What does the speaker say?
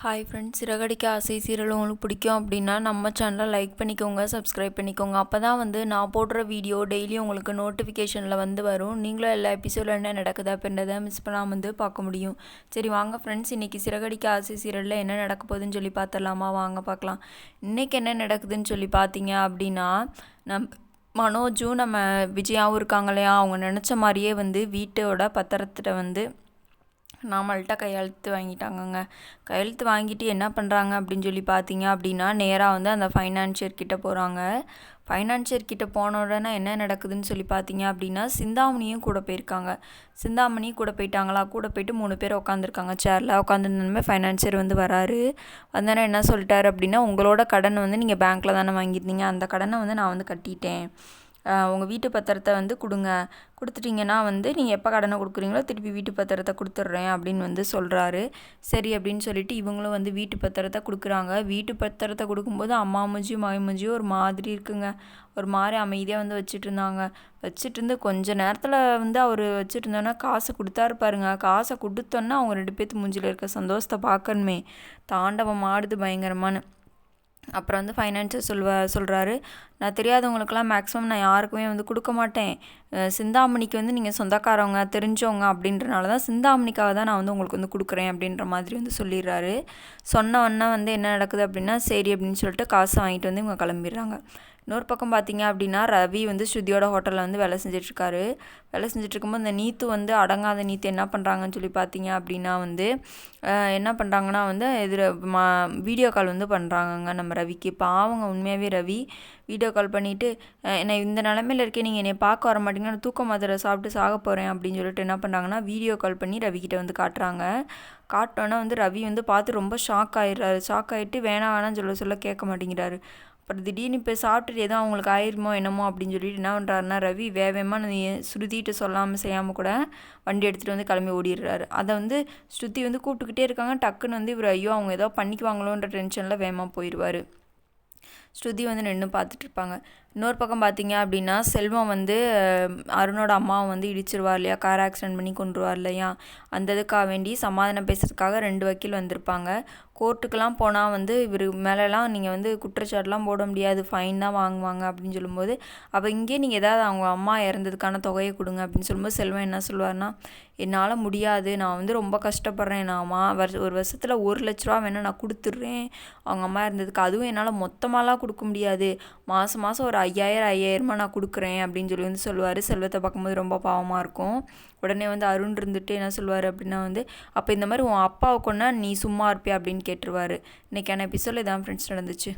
Hi friends, Siragadikka ஆசை serial உங்களுக்கு பிடிக்கும் அப்படின்னா நம்ம சேனலை லைக் பண்ணிக்கோங்க, சப்ஸ்கிரைப் பண்ணிக்கோங்க. அப்போ தான் நான் போடுற வீடியோ டெய்லியும் உங்களுக்கு நோட்டிஃபிகேஷனில் வரும். நீங்களும் எல்லா எபிசோடில் என்ன நடக்குது அப்படின்றத மிஸ் பண்ணாமல் பார்க்க முடியும். சரி வாங்க ஃப்ரெண்ட்ஸ், இன்றைக்கி சிறகடிக்க ஆசை சீரியலில் என்ன நடக்க போகுதுன்னு சொல்லி பார்த்துடலாமா? வாங்க பார்க்கலாம். இன்றைக்கி என்ன நடக்குதுன்னு சொல்லி பார்த்தீங்க அப்படின்னா, மனோஜும் நம்ம விஜயாவும் இருக்காங்க இல்லையா, அவங்க நினச்ச மாதிரியே வீட்டோட பத்திரத்திட்ட நம்மள்கிட்ட கையெழுத்து வாங்கிட்டாங்கங்க. கையெழுத்து வாங்கிட்டு என்ன பண்ணுறாங்க அப்படின்னு சொல்லி பார்த்தீங்க அப்படின்னா, நேராக அந்த ஃபைனான்சியர் கிட்டே போகிறாங்க. ஃபைனான்சியர் கிட்டே போன உடனே என்ன நடக்குதுன்னு சொல்லி பார்த்தீங்க அப்படின்னா, சிந்தாமணியும் கூட போயிருக்காங்க. சிந்தாமணியும் கூட போயிட்டாங்களா, கூட போயிட்டு 3 பேர் உட்காந்துருக்காங்க சேரில். உட்காந்துருந்தோமே ஃபைனான்சியர் வராரு. வந்தோன்னே என்ன சொல்லிட்டாரு அப்படின்னா, உங்களோட கடன் நீங்கள் பேங்க்கில் தானே வாங்கியிருந்தீங்க, அந்த கடனை நான் கட்டிட்டேன். உங்கள் வீட்டு பத்திரத்தை கொடுங்க, கொடுத்துட்டிங்கன்னா நீங்கள் எப்போ கடனை கொடுக்குறீங்களோ திருப்பி வீட்டு பத்திரத்தை கொடுத்துட்றேன் அப்படின்னு சொல்கிறாரு. சரி அப்படின்னு சொல்லிட்டு இவங்களும் வீட்டு பத்திரத்தை கொடுக்குறாங்க. வீட்டு பத்திரத்தை கொடுக்கும்போது அம்மா மூஞ்சியும் மகன் மூஞ்சியும் ஒரு மாதிரி இருக்குங்க. ஒரு மாதிரி அமைதியாக வச்சுட்டு இருந்தாங்க. வச்சுட்டு இருந்து கொஞ்ச நேரத்தில் அவர் வச்சுட்டு இருந்தோன்னா காசை கொடுத்தாரு பாருங்க. காசை கொடுத்தோன்னா அவங்க 2 பேர்த்து மூஞ்சியில் இருக்க சந்தோஷத்தை பார்க்கணுமே, தாண்டவம் ஆடுது பயங்கரமான. அப்புறம் ஃபைனான்சியர் சொல்கிறாரு, நான் தெரியாதவங்களுக்கெல்லாம் மேக்ஸிமம் நான் யாருக்குமே கொடுக்க மாட்டேன். சிந்தாமணிக்கு நீங்கள் சொந்தக்காரவங்க தெரிஞ்சவங்க அப்படின்றனால தான், சிந்தாமணிக்காக தான் நான் உங்களுக்கு கொடுக்குறேன் அப்படின்ற மாதிரி சொல்லிடுறாரு. சொன்ன உடனே என்ன நடக்குது அப்படின்னா, சரி அப்படின்னு சொல்லிட்டு காசை வாங்கிட்டு இவங்க கிளம்பிடுறாங்க. இன்னொரு பக்கம் பார்த்தீங்க அப்படின்னா, ரவி ஸ்ருதியோட ஹோட்டலில் வேலை செஞ்சிட்ருக்காரு. வேலை செஞ்சிட்ருக்கும்போது இந்த நீத்து அடங்காத நீத்து என்ன பண்ணுறாங்கன்னு சொல்லி பார்த்தீங்க அப்படின்னா என்ன பண்ணுறாங்கன்னா எதிர வீடியோ கால் பண்ணுறாங்கங்க நம்ம ரவிக்கு. பாவங்க உண்மையாகவே ரவி வீடியோ கால் பண்ணிவிட்டு, என்னை இந்த நிலமையில இருக்கேன், நீங்கள் என்னை பார்க்க வர மாட்டீங்க, நான் தூக்க மாத்திரை சாப்பிட்டு சாக போகிறேன் அப்படின்னு சொல்லிட்டு என்ன பண்ணுறாங்கன்னா, வீடியோ கால் பண்ணி ரவிக்கிட்ட காட்டுறாங்க. காட்டோன்னா ரவி பார்த்து ரொம்ப ஷாக் ஆகிடுறாரு. ஷாக் ஆகிட்டு வேணான்னு சொல்ல கேட்க மாட்டேங்கிறாரு. அப்புறம் திடீர்னு இப்போ சாப்பிட்டுட்டு ஏதோ அவங்களுக்கு ஆயிருமோ என்னமோ அப்படின்னு சொல்லிட்டு என்ன பண்ணுறாருன்னா, ரவி வேகமாக ஸ்ருதிகிட்ட சொல்லாமல் செய்யாமல் கூட வண்டி எடுத்துகிட்டு கிளம்பி ஓடிடுறாரு. அதை ஸ்ருதி கூப்பிட்டுக்கிட்டே இருக்காங்க. டக்குன்னு இவர் ஐயோ அவங்க ஏதோ பண்ணிக்குவாங்களோன்ற டென்ஷனில் வேகமாக போயிடுவார். ஸ்ருதி நின்று பார்த்துட்ருப்பாங்க. இன்னொரு பக்கம் பார்த்தீங்க அப்படின்னா, செல்வம் அருணோட அம்மாவை இடிச்சிருவார் இல்லையா, கார் ஆக்சிடென்ட் பண்ணி கொண்டுருவார் இல்லையா, அந்த இதுக்காக வேண்டி சமாதானம் பேசுறதுக்காக 2 வக்கீல் வந்திருப்பாங்க. கோர்ட்டுக்கெலாம் போனால் இவர் மேலெலாம் நீங்கள் குற்றச்சாட்டுலாம் போட முடியாது, ஃபைன் தான் வாங்குவாங்க அப்படின்னு சொல்லும்போது, அப்போ இங்கேயே நீங்கள் ஏதாவது அவங்க அம்மா இறந்ததுக்கான தொகையை கொடுங்க அப்படின்னு சொல்லும்போது செல்வம் என்ன சொல்லுவார்னா, என்னால் முடியாது, நான் ரொம்ப கஷ்டப்படுறேன், நான் ஒரு வருஷத்தில் 1 லட்ச ரூபா வேணால் நான் கொடுத்துட்றேன் அவங்க அம்மா இருந்ததுக்கு, அதுவும் என்னால் மொத்தமாலாம் கொடுக்க முடியாது, மாதம் ஒரு 5000 நான் கொடுக்குறேன் அப்படின்னு சொல்லி சொல்லுவார். செல்வத்தை பார்க்கும்போது ரொம்ப பாவமாக இருக்கும். உடனே அருண் இருந்துட்டு என்ன சொல்லுவார் அப்படின்னா அப்போ இந்த மாதிரி உன் அப்பாவை கொண்டா நீ சும்மா இருப்பியா அப்படின்னு கேட்டுருவார். இன்றைக்கான எபிசோடில் இதான் ஃப்ரெண்ட்ஸ் நடந்துச்சு.